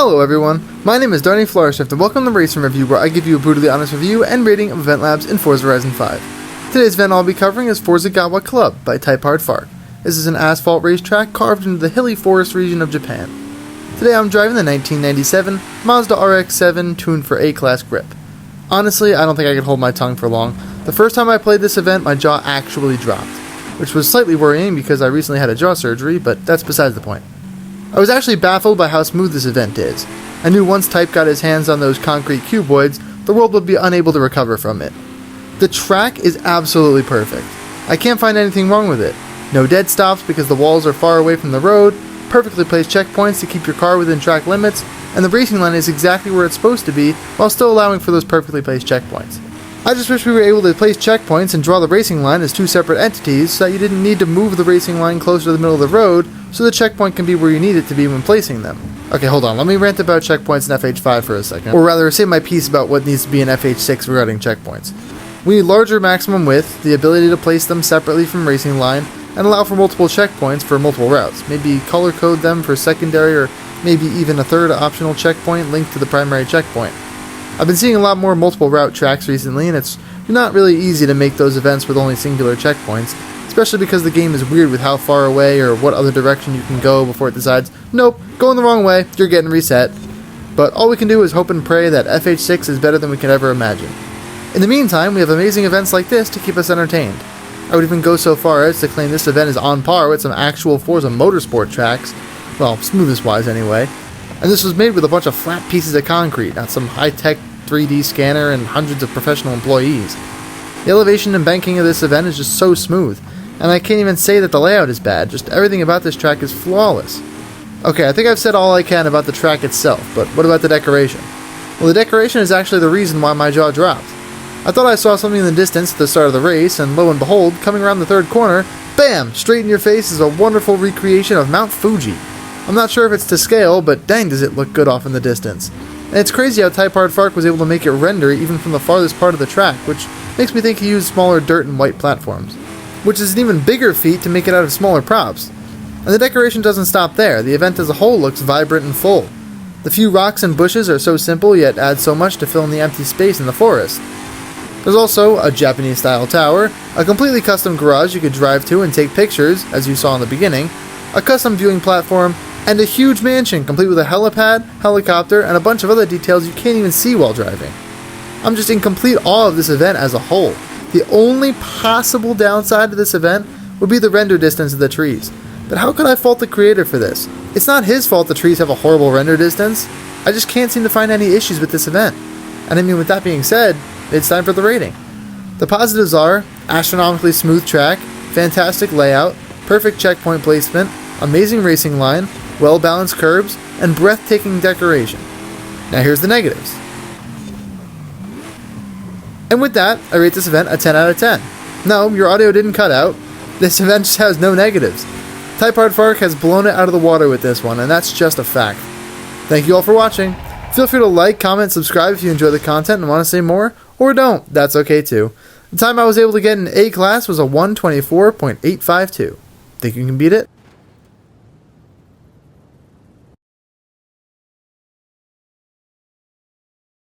Hello everyone, my name is Darny Flowershift and welcome to Racing Review, where I give you a brutally honest review and rating of event labs in Forza Horizon 5. Today's event I'll be covering is Forzigawa Club by TypeHardFark. This is an asphalt racetrack carved into the hilly forest region of Japan. Today I'm driving the 1997 Mazda RX-7 tuned for A-Class grip. Honestly, I don't think I could hold my tongue for long. The first time I played this event, my jaw actually dropped, which was slightly worrying because I recently had a jaw surgery, but that's besides the point. I was actually baffled by how smooth this event is. I knew once Type got his hands on those concrete cuboids, the world would be unable to recover from it. The track is absolutely perfect. I can't find anything wrong with it. No dead stops because the walls are far away from the road, perfectly placed checkpoints to keep your car within track limits, and the racing line is exactly where it's supposed to be while still allowing for those perfectly placed checkpoints. I just wish we were able to place checkpoints and draw the racing line as two separate entities so that you didn't need to move the racing line closer to the middle of the road so the checkpoint can be where you need it to be when placing them. Okay, hold on, let me rant about checkpoints in FH5 for a second, or rather say my piece about what needs to be in FH6 regarding checkpoints. We need larger maximum width, the ability to place them separately from racing line, and allow for multiple checkpoints for multiple routes. Maybe color code them for secondary or maybe even a third optional checkpoint linked to the primary checkpoint. I've been seeing a lot more multiple route tracks recently, and it's not really easy to make those events with only singular checkpoints, especially because the game is weird with how far away or what other direction you can go before it decides, nope, going the wrong way, you're getting reset. But all we can do is hope and pray that FH6 is better than we can ever imagine. In the meantime, we have amazing events like this to keep us entertained. I would even go so far as to claim this event is on par with some actual Forza Motorsport tracks, well, smoothest wise anyway. And this was made with a bunch of flat pieces of concrete, not some high-tech 3D scanner and hundreds of professional employees. The elevation and banking of this event is just so smooth, and I can't even say that the layout is bad, just everything about this track is flawless. Okay, I think I've said all I can about the track itself, but what about the decoration? Well, the decoration is actually the reason why my jaw dropped. I thought I saw something in the distance at the start of the race, and lo and behold, coming around the third corner, bam! Straight in your face is a wonderful recreation of Mount Fuji. I'm not sure if it's to scale, but dang does it look good off in the distance. And it's crazy how TypeHardFark was able to make it render even from the farthest part of the track, which makes me think he used smaller dirt and white platforms. Which is an even bigger feat to make it out of smaller props. And the decoration doesn't stop there, the event as a whole looks vibrant and full. The few rocks and bushes are so simple yet add so much to fill in the empty space in the forest. There's also a Japanese-style tower, a completely custom garage you could drive to and take pictures, as you saw in the beginning, a custom viewing platform, and a huge mansion complete with a helipad, helicopter, and a bunch of other details you can't even see while driving. I'm just in complete awe of this event as a whole. The only possible downside to this event would be the render distance of the trees. But how could I fault the creator for this? It's not his fault the trees have a horrible render distance. I just can't seem to find any issues with this event. And I mean, with that being said, it's time for the rating. The positives are astronomically smooth track, fantastic layout, perfect checkpoint placement, amazing racing line, well-balanced curbs, and breathtaking decoration. Now here's the negatives. And with that, I rate this event a 10 out of 10. No, your audio didn't cut out. This event just has no negatives. TypeHardFark has blown it out of the water with this one, and that's just a fact. Thank you all for watching. Feel free to like, comment, subscribe if you enjoy the content and want to say more, or don't, that's okay too. The time I was able to get an A class was a 124.852. Think you can beat it?